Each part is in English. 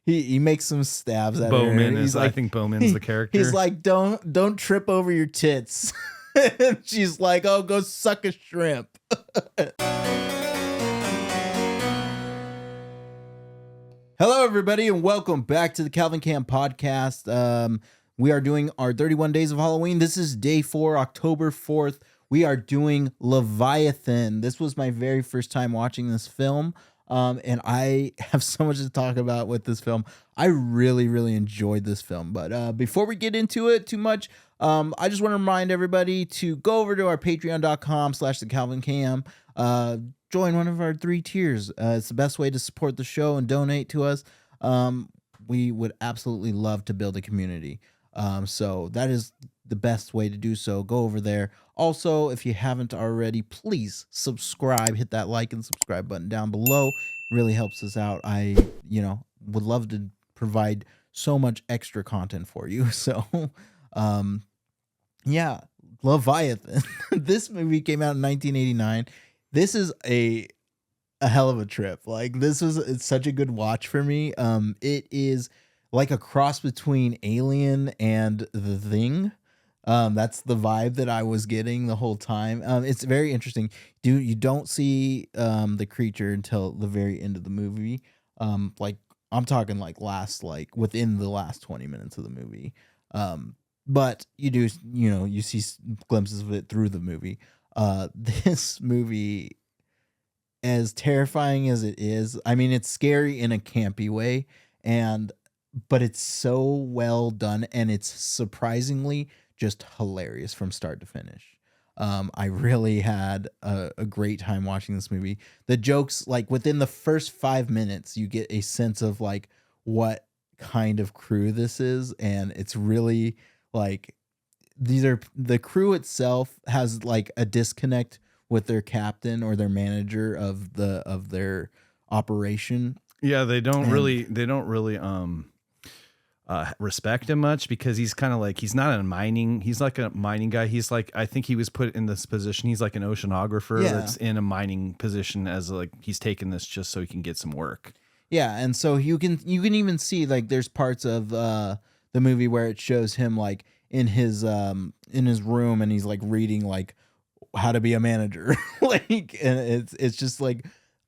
he makes some stabs at her. Bowman He's is, like, I think Bowman's the character. He's like, don't trip over your tits. And she's like, oh, go suck a shrimp. Hello, everybody, and welcome back to the Calvin Cam podcast. We are doing our 31 days of Halloween. This is day 4, October 4th. We are doing Leviathan. This was my very first time watching this film, and I have so much to talk about with this film. I really, really enjoyed this film. But before we get into it too much, I just want to remind everybody to go over to our patreon.com/thecalvincam. Join one of our 3 tiers. It's the best way to support the show and donate to us. We would absolutely love to build a community. So that is the best way to do so. Go over there. Also, if you haven't already, please subscribe. Hit that like and subscribe button down below. It really helps us out. I, would love to provide so much extra content for you. So, yeah, Leviathan. This movie came out in 1989. This is a hell of a trip. Like, it's such a good watch for me. It is like a cross between Alien and The Thing. That's the vibe that I was getting the whole time. It's very interesting. You don't see the creature until the very end of the movie. Like, I'm talking within the last 20 minutes of the movie. But you do, you see glimpses of it through the movie. This movie, as terrifying as it is, I mean, it's scary in a campy way, but it's so well done, and it's surprisingly just hilarious from start to finish. I really had a great time watching this movie. The jokes, like within the first 5 minutes, you get a sense of like what kind of crew this is, and it's really like the crew itself has like a disconnect with their captain or their manager of their operation. Yeah, they don't really respect him much, because he's kind of like, he's like a mining guy. He's like, I think he was put in this position. He's like an oceanographer that's in a mining position, as like he's taken this just so he can get some work. Yeah, and so you can even see like there's parts of the movie where it shows him like in his room, and he's like reading like how to be a manager. Like, and it's just like,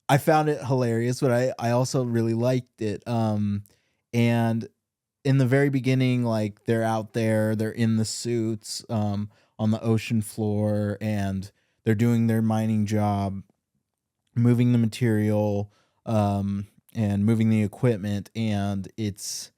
I found it hilarious, but I also really liked it. And in the very beginning, like they're out there, they're in the suits on the ocean floor, and they're doing their mining job, moving the material and moving the equipment, and it's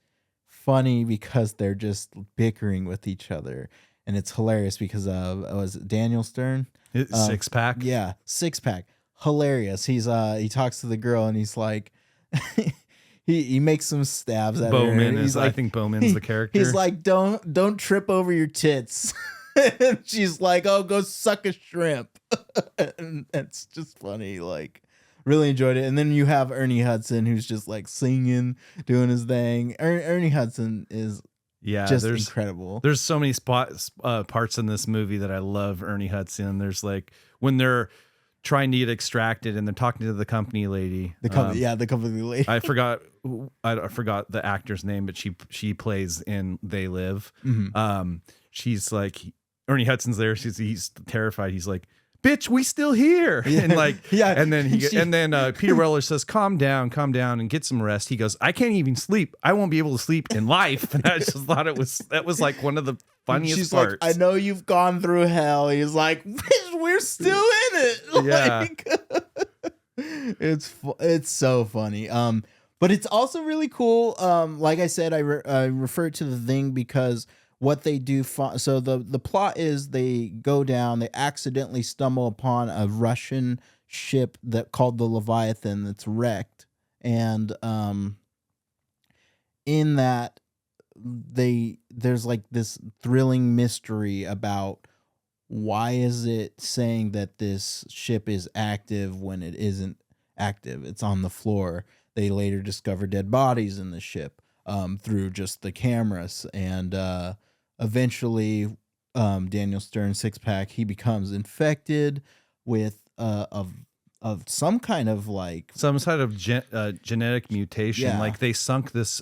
funny because they're just bickering with each other, and it's hilarious because was it Daniel Stern? Six pack. Yeah, Six Pack. Hilarious. He talks to the girl, and he's like, he makes some stabs at Bowman her. is, I think Bowman's the character. He's like, don't trip over your tits. And she's like, oh, go suck a shrimp. And it's just funny. Like, really enjoyed it. And then you have Ernie Hudson, who's just like singing, doing his thing. Ernie Hudson is just incredible. There's so many parts in this movie that I love Ernie Hudson. There's like when they're trying to get extracted and they're talking to the company lady. The company lady. I forgot the actor's name, but she plays in They Live. Mm-hmm. She's like, Ernie Hudson's there. He's terrified. He's like, bitch, we still here. Yeah. And like, yeah. And then Peter Weller says, calm down and get some rest. He goes, I can't even sleep. I won't be able to sleep in life. And I just thought that was like one of the funniest She's parts. like, I know you've gone through hell. He's like, we're still in it. Yeah. It's so funny. But it's also really cool. Like I said, I refer to The Thing because what they do. So the plot is they go down, they accidentally stumble upon a Russian ship called the Leviathan that's wrecked. And in that, there's like this thrilling mystery about why is it saying that this ship is active when it isn't active. It's on the floor. They later discover dead bodies in the ship through just the cameras, and eventually Daniel Stern, Six Pack, he becomes infected with of some kind of like some sort of genetic mutation. Yeah. Like they sunk this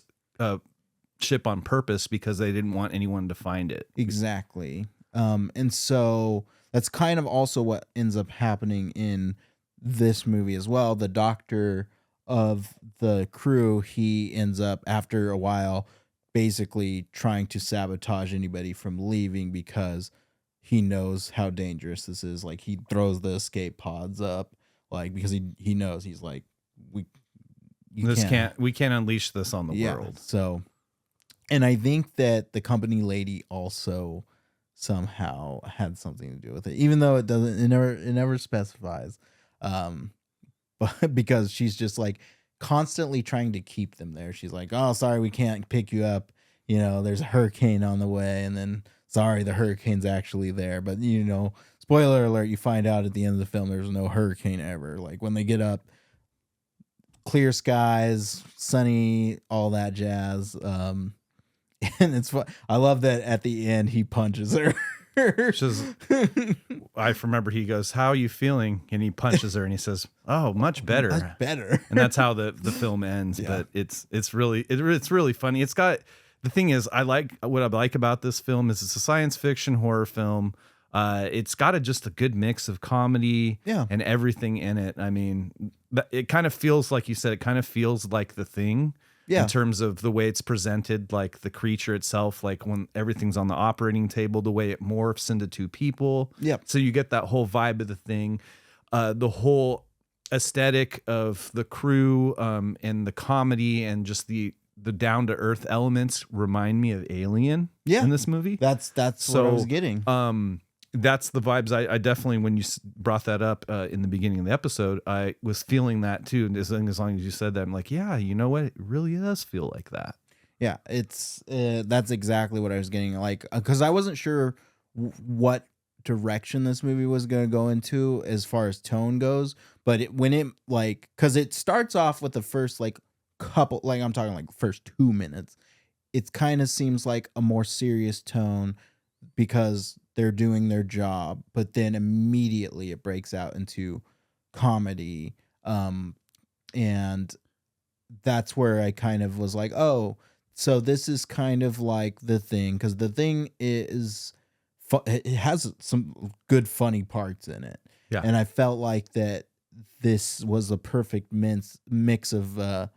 ship on purpose because they didn't want anyone to find it. Exactly. And so that's kind of also what ends up happening in this movie as well. The doctor of the crew, he ends up after a while basically trying to sabotage anybody from leaving because he knows how dangerous this is. Like he throws the escape pods up, like because he knows he's like we can't unleash this on the world. So, and I think that the company lady also somehow had something to do with it, even though it never specifies. But because she's just like constantly trying to keep them there. She's like, "Oh, sorry, we can't pick you up. You know, there's a hurricane on the way," and then, "Sorry, the hurricane's actually there." But spoiler alert, you find out at the end of the film there's no hurricane ever. Like when they get up, clear skies, sunny, all that jazz. And it's fun. I love that at the end he punches her. I remember he goes, "How are you feeling?" And he punches her and he says, "Oh, much better." Much better. And that's how the film ends. Yeah. But it's really funny. It's got, the thing is, what I like about this film is it's a science fiction horror film. It's got just a good mix of comedy and everything in it. I mean, it kind of feels like you said, it kind of feels like The Thing. Yeah. In terms of the way it's presented, like the creature itself, like when everything's on the operating table, the way it morphs into two people. Yep. So you get that whole vibe of The Thing, the whole aesthetic of the crew, and the comedy and just the down to earth elements remind me of Alien. Yeah. In this movie. That's what I was getting. That's the vibes. I definitely, when you brought that up in the beginning of the episode, I was feeling that too. And as long as you said that, I'm like, yeah, you know what? It really does feel like that. Yeah, it's that's exactly what I was getting. Like, because I wasn't sure what direction this movie was going to go into as far as tone goes. But because it starts off with the first couple, I'm talking first 2 minutes, it kind of seems like a more serious tone because they're doing their job, but then immediately it breaks out into comedy. And that's where I kind of was like, oh, so this is kind of like The Thing, because The Thing is, it has some good funny parts in it. Yeah. And I felt like that this was a perfect mix of the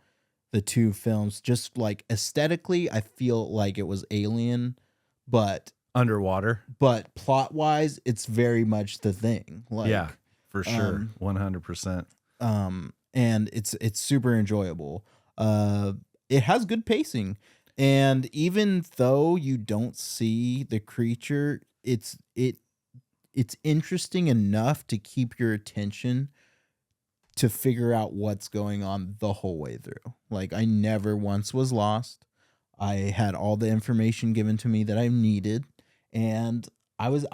two films. Just like aesthetically, I feel like it was Alien, but underwater, but plot wise it's very much The Thing. Yeah, for sure. 100%. And it's super enjoyable. It has good pacing, and even though you don't see the creature, it's interesting enough to keep your attention to figure out what's going on the whole way through. Like, I never once was lost. I had all the information given to me that I needed, and I was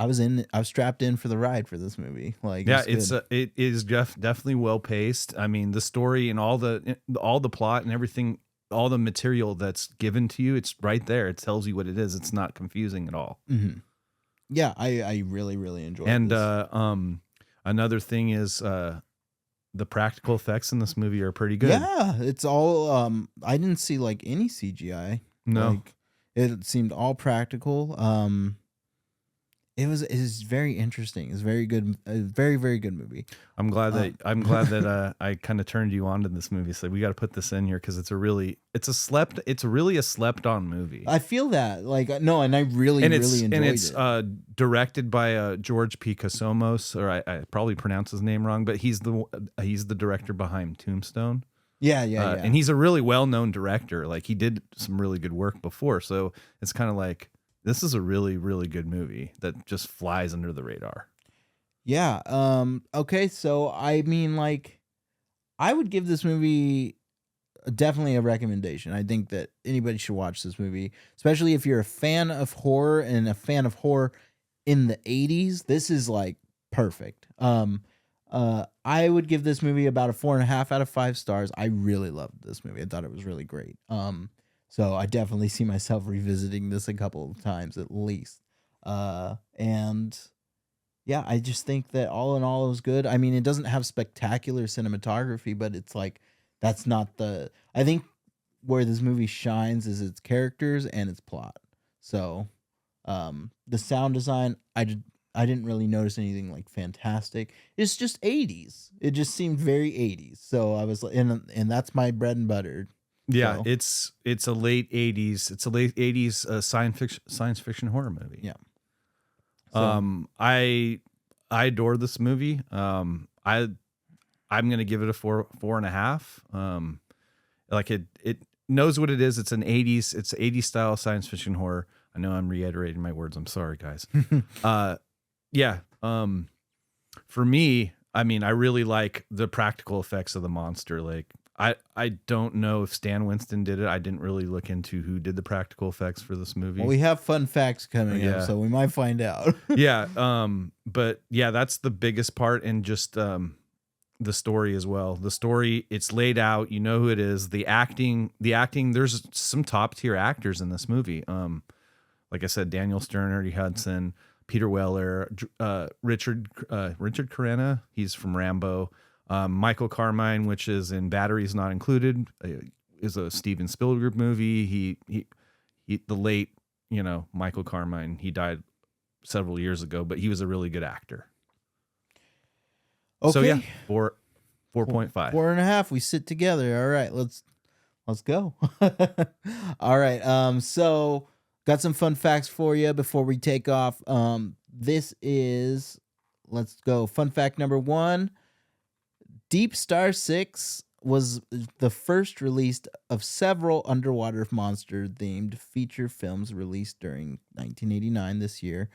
strapped in for the ride for this movie. Like, yeah, it is definitely well paced. I mean, the story and all the plot and everything, all the material that's given to you, it's right there. It tells you what it is. It's not confusing at all. Mm-hmm. Yeah, I really, really enjoyed it. And another thing is the practical effects in this movie are pretty good. Yeah, it's all I didn't see any CGI. No. It seemed all practical. It was very interesting. It's very good. A very, very good movie. I'm glad that I kind of turned you on to this movie. So we got to put this in here because it's really a slept on movie. I feel that and I really enjoyed it. And it's directed by George P. Cosomos, or I probably pronounced his name wrong, but he's the director behind Tombstone. Yeah. And he's a really well-known director. Like, he did some really good work before. So it's kind of like, this is a really, really good movie that just flies under the radar. Yeah. Okay. So, I mean, I would give this movie definitely a recommendation. I think that anybody should watch this movie, especially if you're a fan of horror and a fan of horror in the 80s. This is perfect. I would give this movie about a 4.5 out of 5 stars. I really loved this movie. I thought it was really great. So I definitely see myself revisiting this a couple of times at least. And yeah, I just think that all in all it was good. I mean, it doesn't have spectacular cinematography, but it's that's not I think where this movie shines is its characters and its plot. So, the sound design, I didn't really notice anything like fantastic. It's just 80s. It just seemed very 80s. So I was like, and that's my bread and butter. Yeah, So, it's a late 80s. It's a late 80s science fiction horror movie. yeah. So, I adore this movie. I'm gonna give it a 4.5. Like it knows what it is. It's 80s style science fiction horror. I know I'm reiterating my words. I'm sorry, guys. Yeah. For me, I mean, I really like the practical effects of the monster. Like, I don't know if Stan Winston did it. I didn't really look into who did the practical effects for this movie. well, we have fun facts coming up, so we might find out. Yeah. But yeah, that's the biggest part, and just the story as well. The story, it's laid out. You know who it is. The acting. There's some top tier actors in this movie. Like I said, Daniel Stern, Ernie Hudson, Peter Weller, Richard Crenna. He's from Rambo. Michael Carmine, which is in Batteries Not Included, is a Steven Spielberg movie. He the late, Michael Carmine. He died several years ago, but he was a really good actor. Okay. So yeah, 4.5. 4.5. We sit together. All right, let's go. All right. So got some fun facts for you before we take off. This is, let's go. Fun fact number 1. Deep Star 6 was the first released of several underwater monster-themed feature films released during 1989 this year,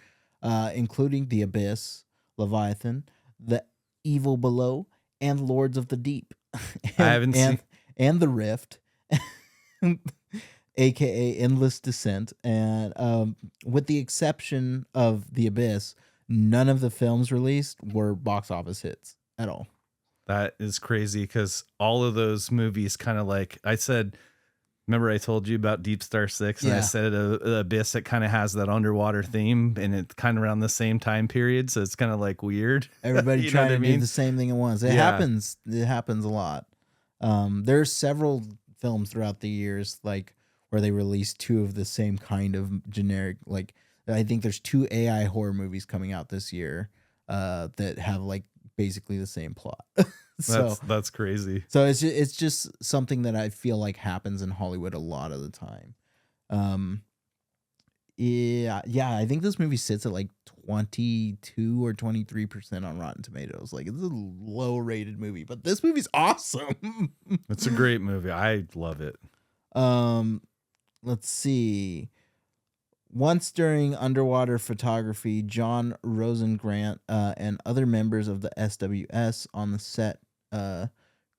including The Abyss, Leviathan, The Evil Below, and Lords of the Deep. I haven't seen... And The Rift, a.k.a. Endless Descent. And with the exception of The Abyss, none of the films released were box office hits at all. That is crazy, because all of those movies kind of like I said, remember I told you about Deep Star 6 and I said Abyss, it kind of has that underwater theme and it's kind of around the same time period. So it's kind of like weird. Everybody trying to do the same thing at once. It happens. It happens a lot. There's several films throughout the years like where they release 2 of the same kind of generic, like I think there's 2 AI horror movies coming out this year that have like basically the same plot. So that's crazy. So it's just something that I feel like happens in Hollywood a lot of the time. I think this movie sits at like 22 or 23% on Rotten Tomatoes. Like, it's a low rated movie, but this movie's awesome. It's a great movie. I love it. Let's see. Once during underwater photography, John Rosengrant and other members of the SWS on the set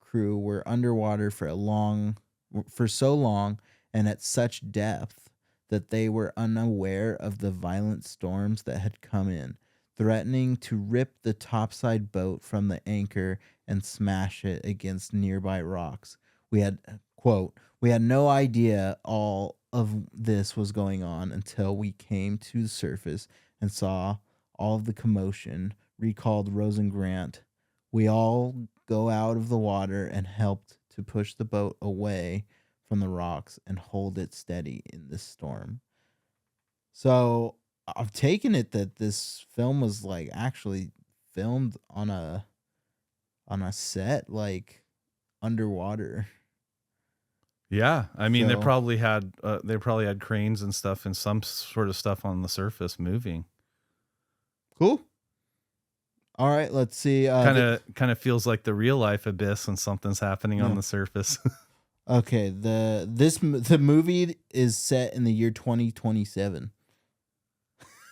crew were underwater for so long and at such depth that they were unaware of the violent storms that had come in, threatening to rip the topside boat from the anchor and smash it against nearby rocks. We had, quote, "We had no idea all of this was going on until we came to the surface and saw all of the commotion," recalled Rosengrant. "We all go out of the water and helped to push the boat away from the rocks and hold it steady in this storm." So I've taken it that this film was like actually filmed on a set like underwater. Yeah, I mean, they probably had cranes and stuff and some sort of stuff on the surface moving. Cool. All right, let's see. Kind of feels like the real life Abyss when something's happening on the surface. Okay, the movie is set in the year 2027.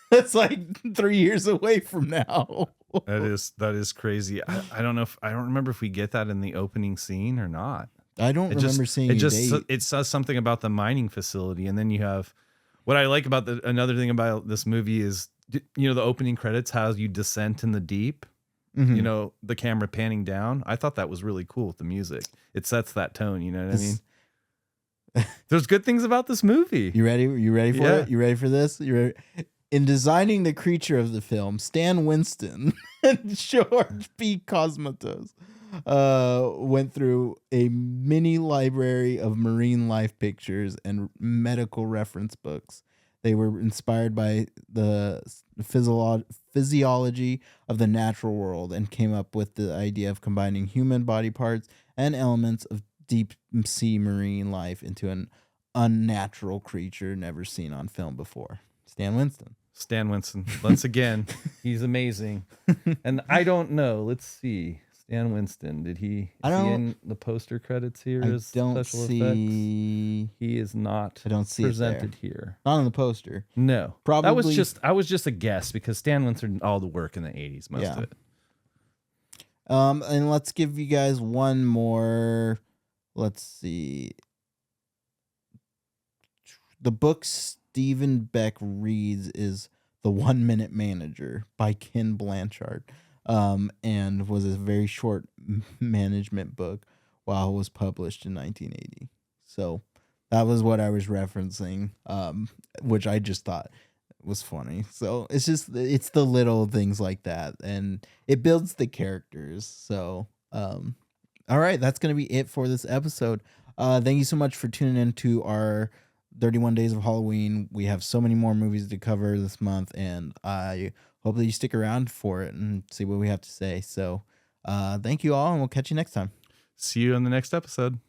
That's like 3 years away from now. That is crazy. I don't remember if we get that in the opening scene or not. I don't remember seeing it. It says something about the mining facility, and then you have what I like about another thing about this movie is the opening credits, how you descent in the deep. Mm-hmm. The camera panning down. I thought that was really cool with the music. It sets that tone. You know what I mean? There's good things about this movie. You ready? You ready for it? You ready for this? You ready? In designing the creature of the film, Stan Winston and George P. Cosmatos went through a mini library of marine life pictures and medical reference books. They were inspired by the physiology of the natural world and came up with the idea of combining human body parts and elements of deep sea marine life into an unnatural creature never seen on film before. Stan Winston. Stan Winston. Once again, he's amazing. And I don't know. Let's see. Stan Winston. Is he in the poster credits here as special effects? He is not. I don't see presented here. Not on the poster. No. Probably. I was just a guess because Stan Winston did all the work in the 80s, most of it. And let's give you guys one more. Let's see. The book Stephen Beck reads is The 1 Minute Manager by Ken Blanchard. And was a very short management book while it was published in 1980. So that was what I was referencing, which I just thought was funny. So it's the little things like that, and it builds the characters. So, all right, that's going to be it for this episode. Thank you so much for tuning in to our 31 Days of Halloween. We have so many more movies to cover this month, and I hope that you stick around for it and see what we have to say. So thank you all, and we'll catch you next time. See you in the next episode.